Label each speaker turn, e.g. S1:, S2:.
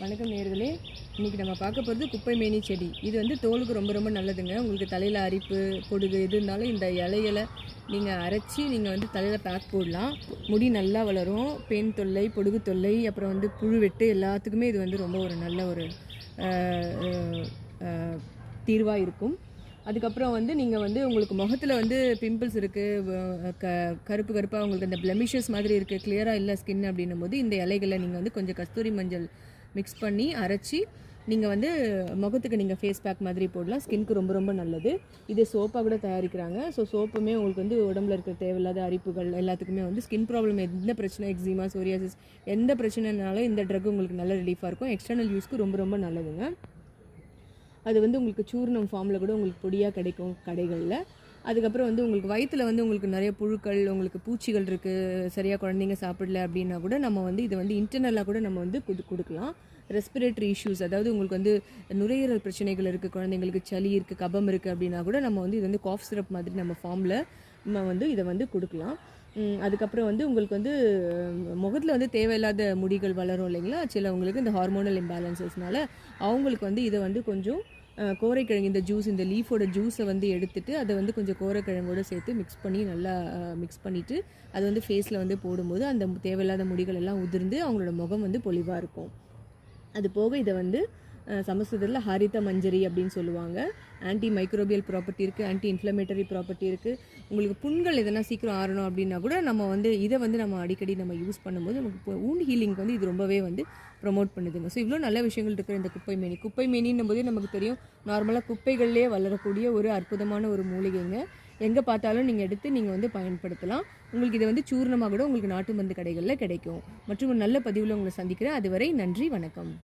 S1: வணக்கம் நேயர்களே. இன்றைக்கி நம்ம பார்க்க போகிறது குப்பை மேனி செடி. இது வந்து தோலுக்கு ரொம்ப ரொம்ப நல்லதுங்க. உங்களுக்கு தலையில் அரிப்பு, பொடுகு எது இருந்தாலும் இந்த இலைகளை நீங்கள் அரைச்சி நீங்கள் வந்து தலையில் பேக் போடலாம். முடி நல்லா வளரும். பெண் தொல்லை, பொடுகு தொல்லை, அப்புறம் வந்து புழு வெட்டு எல்லாத்துக்குமே இது வந்து ரொம்ப ஒரு நல்ல ஒரு தீர்வாக இருக்கும். அதுக்கப்புறம் வந்து நீங்கள் வந்து உங்களுக்கு முகத்தில் வந்து பிம்பிள்ஸ் இருக்குது, கருப்பு கருப்பாக உங்களுக்கு அந்த பிளெமிஷஸ் மாதிரி இருக்குது, கிளியராக இல்லை ஸ்கின் அப்படின்னும் போது இந்த இலைகளை நீங்கள் வந்து கொஞ்சம் கஸ்தூரி மஞ்சள் மிக்ஸ் பண்ணி அரைச்சி நீங்கள் வந்து முகத்துக்கு நீங்கள் ஃபேஸ் பேக் மாதிரி போடலாம். ஸ்கின்க்கு ரொம்ப ரொம்ப நல்லது. இது சோப்பாக கூட தயாரிக்கிறாங்க. ஸோ சோப்புமே உங்களுக்கு வந்து உடம்புல இருக்கிற தேவையில்லாத அரிப்புகள் எல்லாத்துக்குமே வந்து ஸ்கின் ப்ராப்ளம் எந்த பிரச்சனை, எக்ஸிமா, சோரியாசிஸ் எந்த பிரச்சனைனாலும் இந்த ட்ரக் உங்களுக்கு நல்ல ரிலீஃபாக இருக்கும். எக்ஸ்டர்னல் யூஸ்க்கு ரொம்ப ரொம்ப நல்லதுங்க. அது வந்து உங்களுக்கு சூர்ணம் ஃபார்மில் கூட உங்களுக்கு பொடியாக கிடைக்கும் கடைகளில். அதுக்கப்புறம் வந்து உங்களுக்கு வயிற்றில் வந்து உங்களுக்கு நிறைய புழுக்கள், உங்களுக்கு பூச்சிகள் இருக்குது, சரியாக குழந்தைங்க சாப்பிடல அப்படின்னா கூட நம்ம வந்து இதை வந்து இன்டர்னலாக கூட நம்ம வந்து கொடுக்கலாம். ரெஸ்பிரேட்டரி இஷ்யூஸ், அதாவது உங்களுக்கு வந்து நுரையீரல் பிரச்சனைகள் இருக்குது, குழந்தைங்களுக்கு சளி இருக்குது, கபம் இருக்குது அப்படின்னா கூட நம்ம வந்து இது வந்து காஃப் சிரப் மாதிரி நம்ம ஃபார்மில் நம்ம வந்து இதை வந்து கொடுக்கலாம். அதுக்கப்புறம் வந்து உங்களுக்கு வந்து முகத்தில் வந்து தேவையில்லாத முடிகள் வளரும் இல்லைங்களா, சிலவங்களுக்கு இந்த ஹார்மோனல் இம்பேலன்சஸ்னால அவங்களுக்கு வந்து இதை வந்து கொஞ்சம் கோரைக்கிழங்கு இந்த ஜூஸ், இந்த லீஃபோட ஜூஸை வந்து எடுத்துகிட்டு அதை வந்து கொஞ்சம் கோரைக்கிழங்கோடு சேர்த்து மிக்ஸ் பண்ணி நல்லா மிக்ஸ் பண்ணிவிட்டு அதை வந்து ஃபேஸில் வந்து போடும்போது அந்த தேவையில்லாத முடிகள் எல்லாம் உதிர்ந்து அவங்களோட முகம் வந்து பொலிவாக இருக்கும். அது போக இதை வந்து சமஸ்கிருதத்தில் ஹரித மஞ்சரி அப்படின்னு சொல்லுவாங்க. ஆன்டி மைக்ரோபியல் ப்ராப்பர்ட்டி இருக்குது, ஆன்டி இன்ஃப்ளமேட்டரி ப்ராப்பர்ட்டி இருக்குது. உங்களுக்கு புண்கள் எதனா சீக்கிரம் ஆறணும் அப்படின்னா கூட நம்ம வந்து இதை வந்து நம்ம அடிக்கடி நம்ம யூஸ் பண்ணும்போது நமக்கு வூண்ட் ஹீலிங்க்கு வந்து இது ரொம்பவே வந்து ப்ரொமோட் பண்ணுதுங்க. ஸோ இவ்வளோ நல்ல விஷயங்கள் இருக்கிற இந்த குப்பை மேனின்னும் போதே நமக்கு தெரியும், நார்மலாக குப்பைகள்லேயே வளரக்கூடிய ஒரு அற்புதமான ஒரு மூலிகைங்க. எங்கே பார்த்தாலும் நீங்கள் எடுத்து நீங்கள் வந்து பயன்படுத்தலாம். உங்களுக்கு இதை வந்து சூர்ணமாக கூட உங்களுக்கு நாட்டு மருந்து கடைகளில் கிடைக்கும். மற்றும் ஒரு நல்ல பதிவில் உங்களை சந்திக்கிறேன். அதுவரை நன்றி, வணக்கம்.